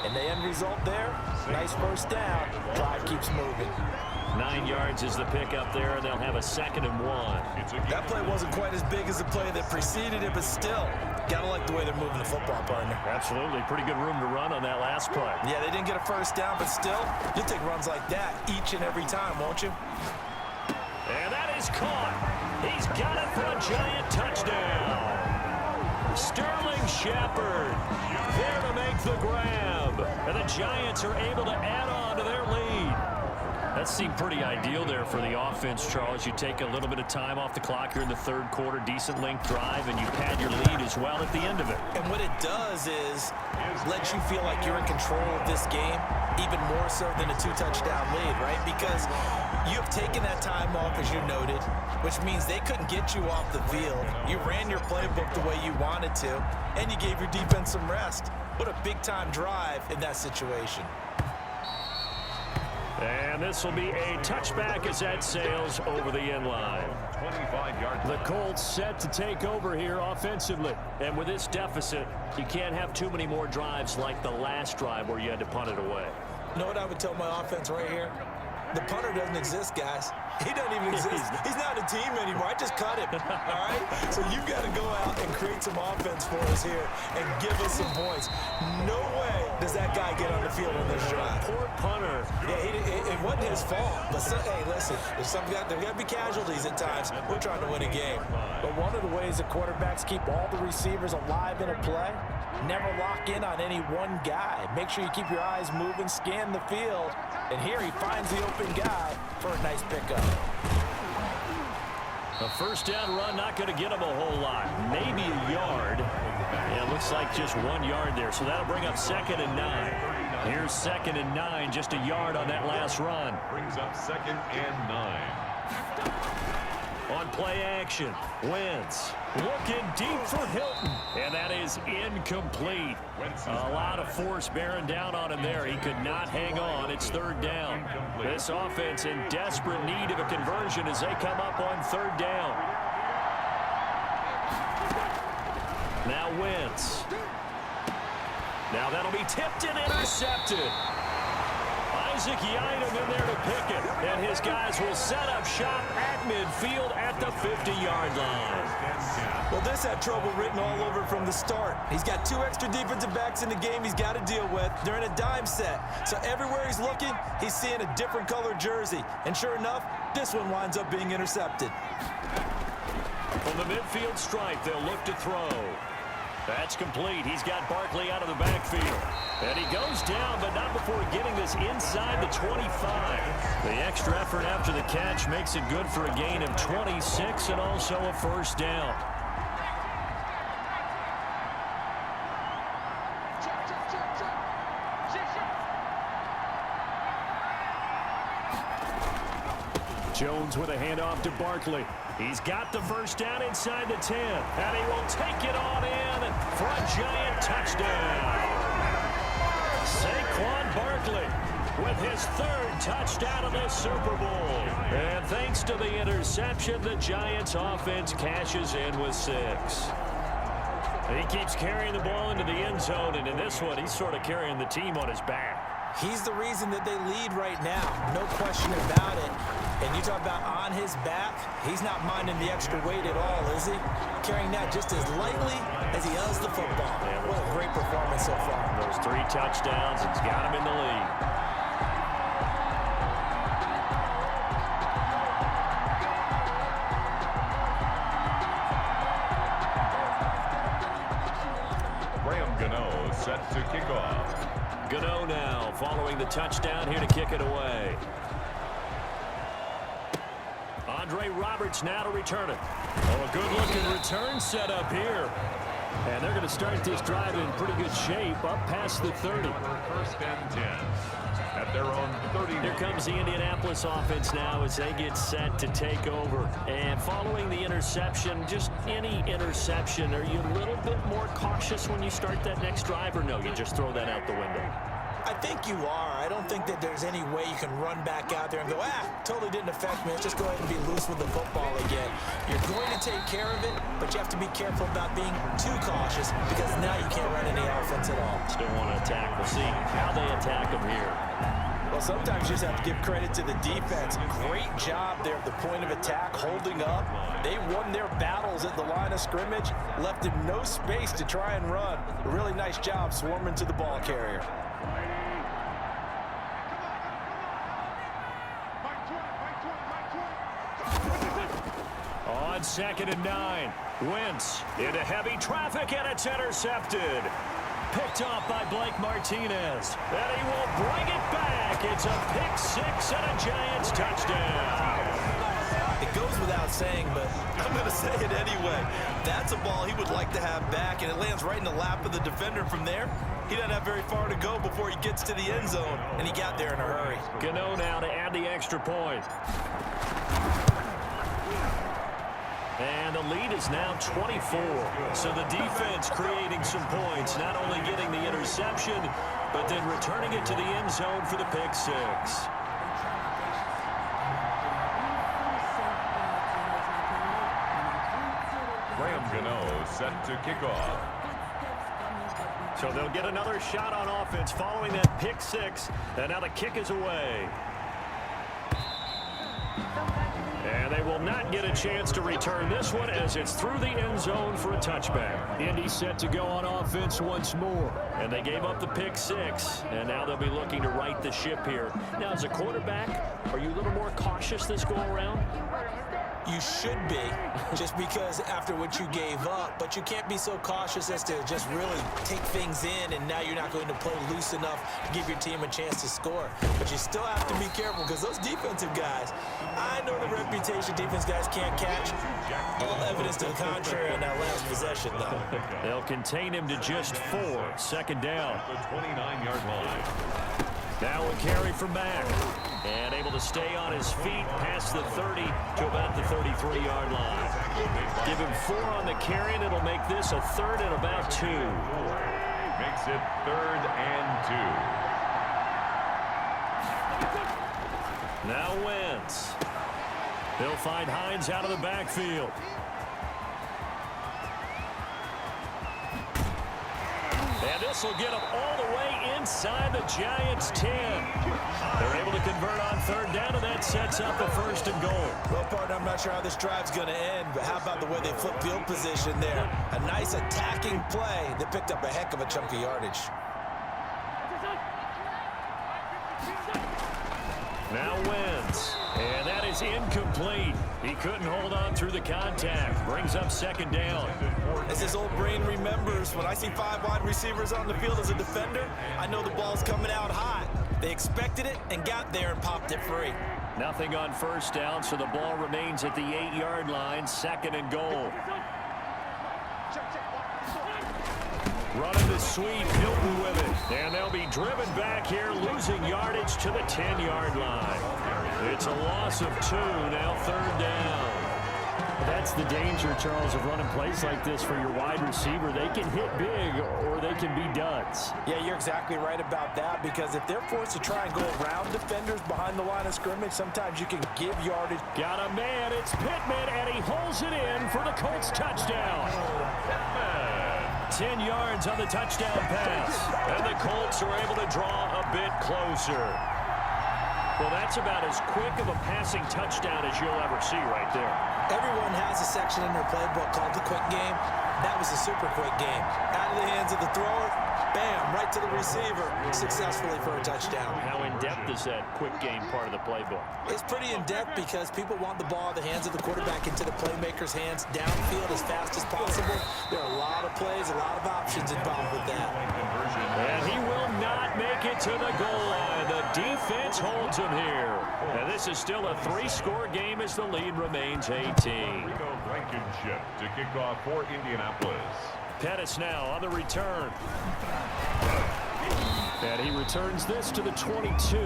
And the end result there, nice 1st down. Drive keeps moving. 9 yards is the pickup there, and they'll have a 2nd and 1. That play wasn't quite as big as the play that preceded it, but still, gotta like the way they're moving the football, partner. Absolutely. Pretty good room to run on that last play. Yeah, they didn't get a 1st down, but still, you'll take runs like that each and every time, won't you? And that is caught. He's got it for a Giant touchdown. Sterling Shepard there to make the grab. And the Giants are able to add on to their lead. That seemed pretty ideal there for the offense, Charles. You take a little bit of time off the clock here in the 3rd quarter, decent length drive, and you pad your lead as well at the end of it. And what it does is let you feel like you're in control of this game, even more so than a 2-touchdown lead, right? Because you have taken that time off, as you noted, which means they couldn't get you off the field. You ran your playbook the way you wanted to, and you gave your defense some rest. What a big-time drive in that situation. And this will be a touchback as that sails over the end line. 25-yard. The Colts set to take over here offensively. And with this deficit, you can't have too many more drives like the last drive where you had to punt it away. You know what I would tell my offense right here? The punter doesn't exist, guys. He doesn't even exist. He's not a team anymore. I just cut him, all right? So you've got to go out and create some offense for us here and give us some points. No way does that guy get on the field on this drive. Poor punter. Yeah, it wasn't his fault. But, hey, listen, there's got to be casualties at times. We're trying to win a game. But one of the ways that quarterbacks keep all the receivers alive in a play, never lock in on any one guy. Make sure you keep your eyes moving, scan the field. And here he finds the open guy for a nice pickup. A 1st down run, not going to get him a whole lot. Maybe a yard. Yeah, it looks like just 1 yard there. So that'll bring up 2nd and 9. Here's 2nd and 9, just a yard on that last run. Brings up 2nd and 9. On play action, Wentz looking deep for Hilton, and that is incomplete. A lot of force bearing down on him there. He could not hang on. It's 3rd down. This offense in desperate need of a conversion as they come up on 3rd down. Now Wentz. Now that'll be tipped and intercepted. Gesicki item in there to pick it. And his guys will set up shop at midfield at the 50-yard line. Well, this had trouble written all over from the start. He's got 2 extra defensive backs in the game he's got to deal with. They're in a dime set. So everywhere he's looking, he's seeing a different color jersey. And sure enough, this one winds up being intercepted. From the midfield stripe, they'll look to throw. That's complete. He's got Barkley out of the backfield. And he goes down, but not before getting this inside the 25. The extra effort after the catch makes it good for a gain of 26 and also a first down. Jones with a handoff to Barkley. He's got the first down inside the 10. And he will take it on in for a giant touchdown. Saquon Barkley with his 3rd touchdown of the Super Bowl. And thanks to the interception, the Giants offense cashes in with 6. He keeps carrying the ball into the end zone, and in this one, he's sort of carrying the team on his back. He's the reason that they lead right now. No question about it. And you talk about on his back, he's not minding the extra weight at all, is he? Carrying that just as lightly as he does the football. Yeah, what a great performance so far. Those 3 touchdowns, it's got him in the lead. Set to kick off. Gano now following the touchdown here to kick it away. Andre Roberts now to return it. Oh, a good-looking return set up here. And they're going to start this drive in pretty good shape up past the 30. First and 10 at their own 30. Here comes the Indianapolis offense now as they get set to take over. And following the interception, just any interception, are you a little bit more cautious when you start that next drive, or no, you just throw that out the window? I think you are. I don't think that there's any way you can run back out there and go, totally didn't affect me. Let's just go ahead and be loose with the football again. You're going to take care of it, but you have to be careful about being too cautious because now you can't run any offense at all. Still want to attack. We'll see how they attack them here. Well, sometimes you just have to give credit to the defense. Great job there at the point of attack, holding up. They won their battles at the line of scrimmage, left him no space to try and run. A really nice job swarming to the ball carrier. On 2nd and 9, Wentz into heavy traffic, and it's intercepted. Picked off by Blake Martinez, and he will bring it back. It's a pick 6 and a Giants touchdown. It goes without saying, but I'm going to say it anyway. That's a ball he would like to have back, and it lands right in the lap of the defender from there. He doesn't have very far to go before he gets to the end zone, and he got there in a hurry. Gano now to add the extra point. And the lead is now 24. So the defense creating some points, not only getting the interception, but then returning it to the end zone for the pick 6. Gano set to kick off. So they'll get another shot on offense following that pick 6. And now the kick is away. And they will not get a chance to return this one as it's through the end zone for a touchback. Indy set to go on offense once more. And they gave up the pick 6. And now they'll be looking to right the ship here. Now, as a quarterback, are you a little more cautious this go around? You should be, just because after what you gave up, but you can't be so cautious as to just really take things in, and now you're not going to play loose enough to give your team a chance to score. But you still have to be careful because those defensive guys, I know the reputation defense guys can't catch. All evidence to the contrary on that last possession, though. They'll contain him to just 4. 2nd down. The 29-yard line. Now a carry from Mack. And able to stay on his feet past the 30 to about the 33-yard line. Give him 4 on the carry, and it'll make this a 3rd and about 2. Makes it 3rd and 2. Now Wentz. They'll find Hines out of the backfield. And And this will get them all the way inside the Giants' 10. They're able to convert on third down, and that sets up a first and goal. Well, partner, I'm not sure how this drive's going to end, but how about the way they flip field position there? A nice attacking play that picked up a heck of a chunk of yardage. Now Wentz, and that is incomplete. He couldn't hold on through the contact. Brings up second down. As his old brain remembers, when I see 5 wide receivers on the field as a defender, I know the ball's coming out hot. They expected it and got there and popped it free. Nothing on first down, so the ball remains at the 8-yard line, second and goal. Running the sweep, Hilton with it. And they'll be driven back here, losing yardage to the 10-yard line. It's a loss of 2, now third down. That's the danger, Charles, of running plays like this for your wide receiver. They can hit big or they can be duds. Yeah, you're exactly right about that, because if they're forced to try and go around defenders behind the line of scrimmage, sometimes you can give yardage. Got a man, it's Pittman, and he holds it in for the Colts touchdown. 10 yards on the touchdown pass, and the Colts are able to draw a bit closer. Well, that's about as quick of a passing touchdown as you'll ever see right there. Everyone has a section in their playbook called the quick game. That was a super quick game. Out of the hands of the thrower, bam, right to the receiver, successfully for a touchdown. How in-depth is that quick game part of the playbook? It's pretty in-depth because people want the ball in the hands of the quarterback into the playmaker's hands downfield as fast as possible. There are a lot of plays, a lot of options involved with that. And he will not make it to the goal line. The defense holds him here. And this is still a 3-score game as the lead remains 18. Blankenship to kick off for Indianapolis. Pettis now on the return. And he returns this to the 22.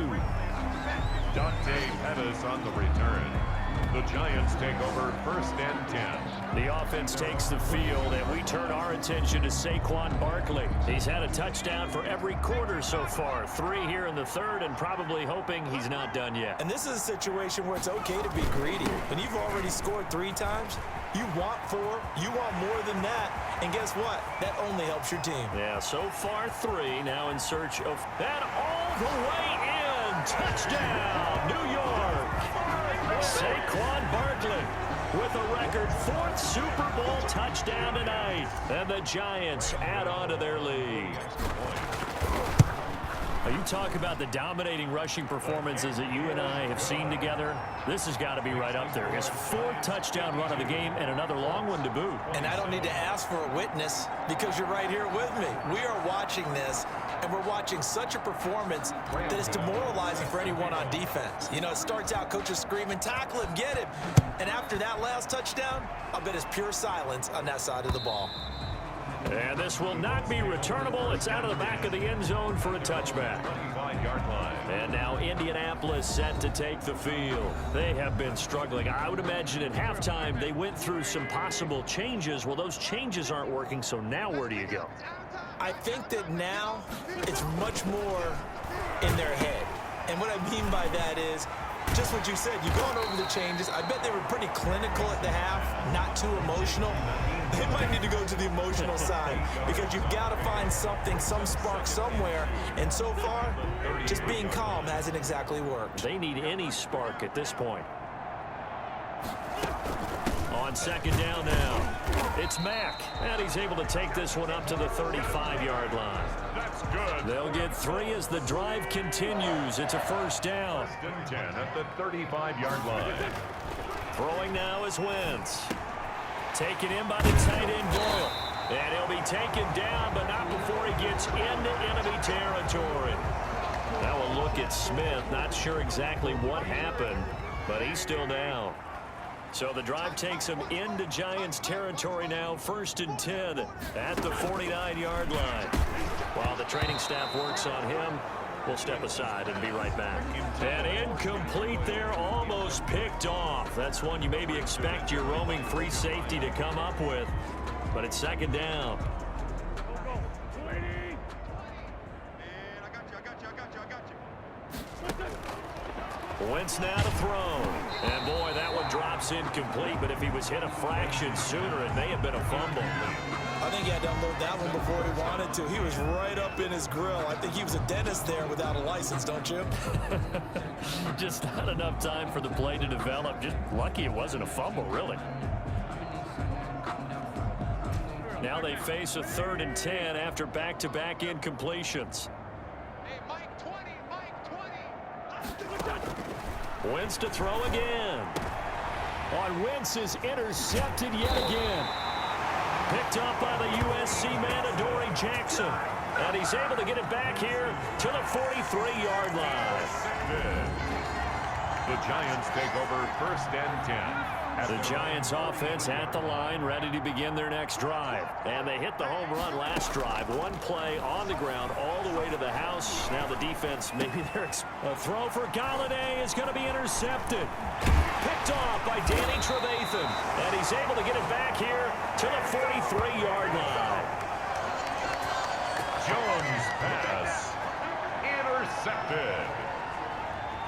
Dante Pettis on the return. The Giants take over first and 10. The offense takes the field, and we turn our attention to Saquon Barkley. He's had a touchdown for every quarter so far. 3 here in the third, and probably hoping he's not done yet. And this is a situation where it's okay to be greedy. When you've already scored 3 times, you want 4, you want more than that. And guess what? That only helps your team. Yeah, so far 3, now in search of that all the way in. Touchdown, New York. Saquon Barkley with a record 4th Super Bowl touchdown tonight. And the Giants add on to their lead. You talk about the dominating rushing performances that you and I have seen together. This has got to be right up there. His 4th touchdown run of the game and another long one to boot. And I don't need to ask for a witness because you're right here with me. We are watching this, and we're watching such a performance that is demoralizing for anyone on defense. You know, it starts out coaches screaming, tackle him, get him. And after that last touchdown, I bet it's pure silence on that side of the ball. And this will not be returnable. It's out of the back of the end zone for a touchback. 25-yard line. And now Indianapolis set to take the field. They have been struggling. I would imagine at halftime they went through some possible changes. Well, those changes aren't working, so now where do you go? I think that now it's much more in their head. And what I mean by that is just what you said. You've gone over the changes. I bet they were pretty clinical at the half, not too emotional. They might need to go to the emotional side because you've got to find something, some spark somewhere. And so far, just being calm hasn't exactly worked. They need any spark at this point. On second down now, it's Mack, and he's able to take this one up to the 35-yard line. That's good. They'll get 3 as the drive continues. It's a first down. First and 10 at the 35-yard line. Throwing now is Wentz. Taken in by the tight end Boyle. And he'll be taken down, but not before he gets into enemy territory. Now a look at Smith. Not sure exactly what happened, but he's still down. So the drive takes him into Giants territory now, first and 10 at the 49-yard line. While the training staff works on him, we'll step aside and be right back. And incomplete there, almost picked off. That's one you maybe expect your roaming free safety to come up with, but it's second down. Wentz now to throw. And boy, that one drops incomplete, but if he was hit a fraction sooner, it may have been a fumble. I think he had to unload that one before he wanted to. He was right up in his grill. I think he was a dentist there without a license, don't you? Just not enough time for the play to develop. Just lucky it wasn't a fumble, really. Now they face a 3rd and 10 after back-to-back incompletions. Hey, Mike 20, Mike 20. Wentz to throw again. On Wentz is intercepted yet again. Picked up by the USC man, Adoree Jackson. And he's able to get it back here to the 43-yard line. The Giants take over 1st and 10. The Giants offense at the line, ready to begin their next drive. And they hit the home run last drive. One play on the ground all the way to the house. Now the defense, maybe there's a throw for Galladay is going to be intercepted. Picked off by Danny Trevathan. And he's able to get it back here to the 43-yard line. Jones pass. Intercepted.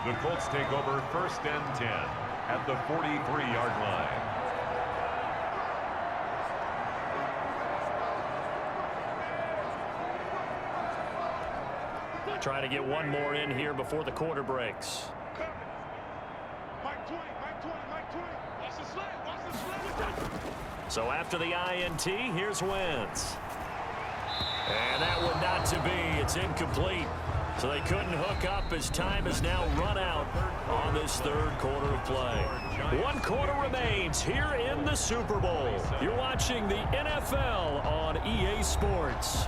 The Colts take over 1st and 10 at the 43-yard line. Try to get one more in here before the quarter breaks. Mike 20, Mike 20, Mike 20. Watch the slant, watch the slant. So after the INT, here's Wentz. And that one not to be. It's incomplete. So they couldn't hook up as time has now run out on this 3rd quarter of play. 1 quarter remains here in the Super Bowl. You're watching the NFL on EA Sports.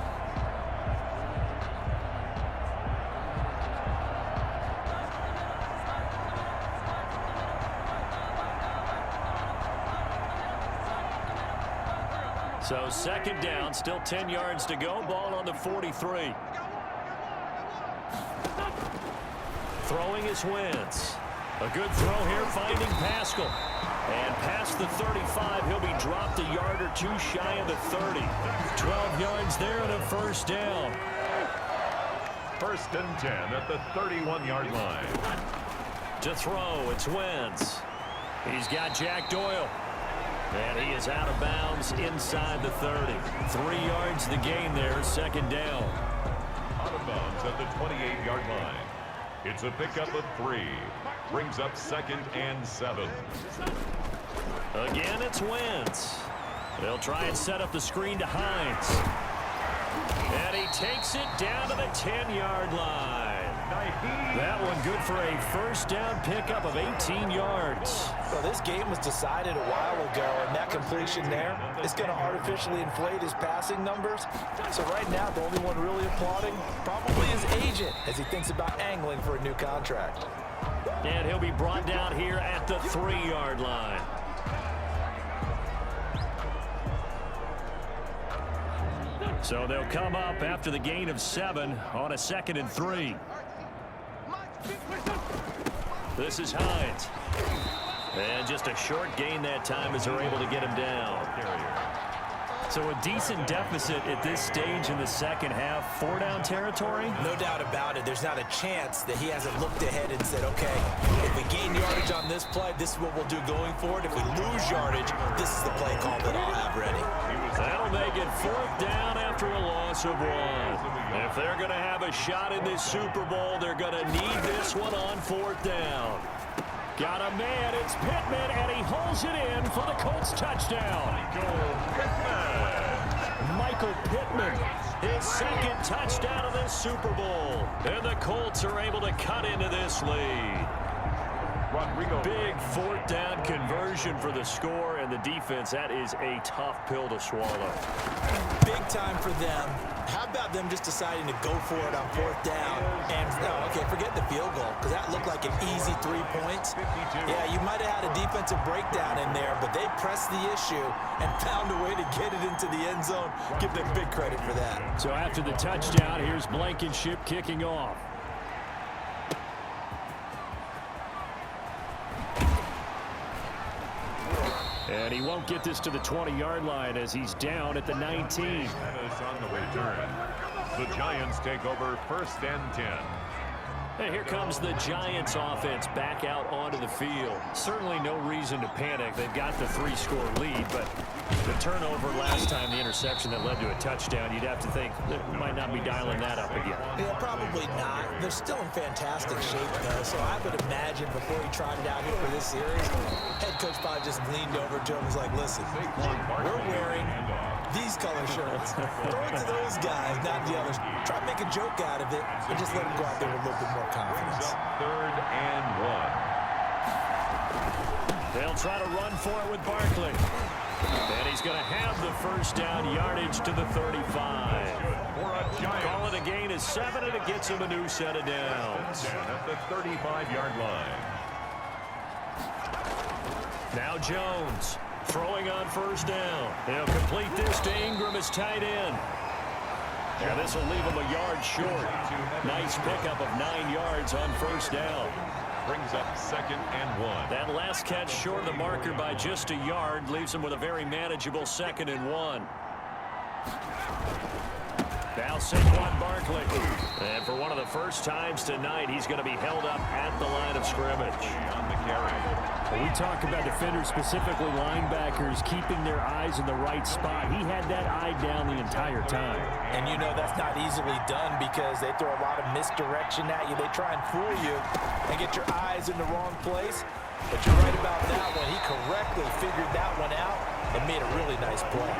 So 2nd down, still 10 yards to go. Ball on the 43. Throwing is Wentz. A good throw here, finding Pascal. And past the 35, he'll be dropped a yard or two shy of the 30. 12 yards there and a 1st down. 1st and 10 at the 31-yard line. To throw, it's Wentz. He's got Jack Doyle. And he is out of bounds inside the 30. 3 yards the gain there, 2nd down. Out of bounds at the 28-yard line. It's a pickup of 3. Brings up 2nd and 7. Again, it's Wentz. They'll try and set up the screen to Hines. And he takes it down to the 10-yard line. That one good for a 1st down pickup of 18 yards. Well, this game was decided a while ago, and that completion there is going to artificially inflate his passing numbers. So right now, the only one really applauding probably his agent as he thinks about angling for a new contract. And he'll be brought down here at the 3-yard line. So they'll come up after the gain of 7 on a 2nd and 3. This is Hines. And just a short gain that time as they're able to get him down. So a decent deficit at this stage in the 2nd half. 4-down territory? No doubt about it. There's not a chance that he hasn't looked ahead and said, okay, if we gain yardage on this play, this is what we'll do going forward. If we lose yardage, this is the play call that I'll have ready. That'll make it 4th down after a loss of 1. If they're going to have a shot in this Super Bowl, they're going to need this one on 4th down. Got a man, it's Pittman, and he holds it in for the Colts touchdown. Michael Pittman, his 2nd touchdown of this Super Bowl. And the Colts are able to cut into this lead. Big 4th down conversion for the score, and the defense, that is a tough pill to swallow. Big time for them. How about them just deciding to go for it on 4th down? And, okay, forget the field goal, because that looked like an easy 3 points. Yeah, you might have had a defensive breakdown in there, but they pressed the issue and found a way to get it into the end zone. Give them big credit for that. So after the touchdown, here's Blankenship kicking off. And he won't get this to the 20-yard line as he's down at the 19. On the return. The Giants take over 1st and 10. And here comes the Giants offense back out onto the field. Certainly no reason to panic. They've got the 3-score lead, but the turnover last time, the interception that led to a touchdown, you'd have to think they might not be dialing that up again. Yeah, probably not. They're still in fantastic shape, though, so I would imagine before he tried it out here for this series, head coach probably just leaned over to him and was like, listen, we're wearing these color shirts. Throw it to those guys, not the others. Try to make a joke out of it and just let them go out there with a little bit more confidence. 3rd and 1. They'll try to run for it with Barkley. And he's going to have the first down yardage to the 35. Call it a gain of 7, and it gets him a new set of downs. At the 35-yard line. Now Jones throwing on first down. He'll complete this to Ingram as tight end. And this will leave him a yard short. Nice pickup of 9 yards on first down. Brings up 2nd and 1. That last catch short of the marker by just a yard leaves him with a very manageable 2nd and 1. Now Saquon Barkley. And for one of the first times tonight, he's going to be held up at the line of scrimmage. On the carry. We talk about defenders, specifically linebackers, keeping their eyes in the right spot. He had that eye down the entire time. And you know that's not easily done because they throw a lot of misdirection at you. They try and fool you and get your eyes in the wrong place. But you're right about that one. He correctly figured that one out and made a really nice play.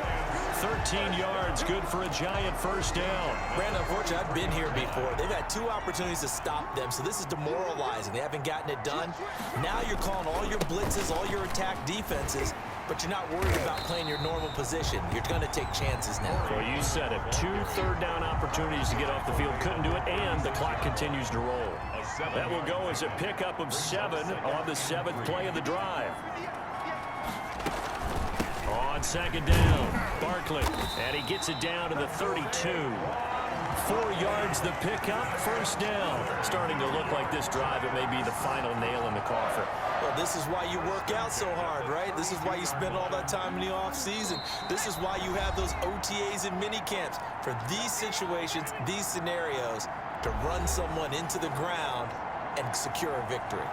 13 yards, good for a Giant first down. Brandon, unfortunately, I've been here before. They've had 2 opportunities to stop them, so this is demoralizing. They haven't gotten it done. Now you're calling all your blitzes, all your attack defenses, but you're not worried about playing your normal position. You're going to take chances now. Well, you said it. 2 third-down opportunities to get off the field. Couldn't do it, and the clock continues to roll. That will go as a pickup of 7 on the 7th play of the drive. On 2nd down, Barkley, and he gets it down to the 32. 4 yards the pickup, first down. Starting to look like this drive, it may be the final nail in the coffin. Well, this is why you work out so hard, right? This is why you spend all that time in the offseason. This is why you have those OTAs and mini camps for these situations, these scenarios, to run someone into the ground and secure a victory.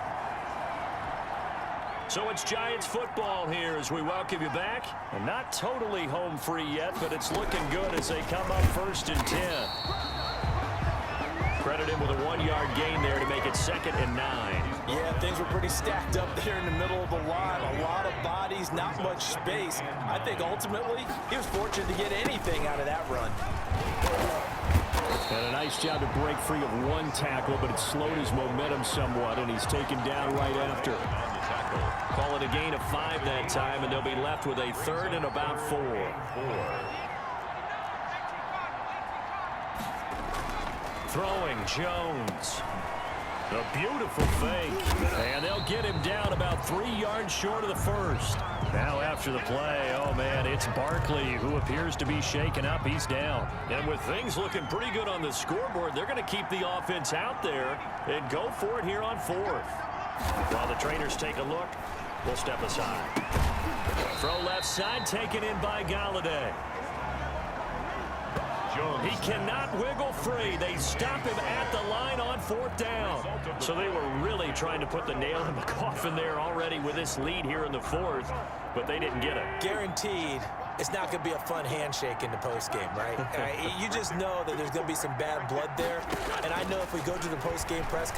So it's Giants football here as we welcome you back. And not totally home free yet, but it's looking good as they come up 1st and 10. Credit him with a 1-yard gain there to make it 2nd and 9. Yeah, things were pretty stacked up there in the middle of the line. A lot of bodies, not much space. I think ultimately he was fortunate to get anything out of that run. And a nice job to break free of 1 tackle, but it slowed his momentum somewhat, and he's taken down right after. Call it a gain of 5 that time, and they'll be left with a 3rd and about 4. Throwing Jones. A beautiful fake. And they'll get him down about 3 yards short of the first. Now after the play, oh man, it's Barkley who appears to be shaken up. He's down. And with things looking pretty good on the scoreboard, they're going to keep the offense out there and go for it here on 4th. While the trainers take a look, we'll step aside. Throw left side, taken in by Galladay. He cannot wiggle free. They stop him at the line on 4th down. So they were really trying to put the nail in the coffin there already with this lead here in the 4th, but they didn't get it. Guaranteed, it's not going to be a fun handshake in the postgame, right? You just know that there's going to be some bad blood there. And I know if we go to the postgame press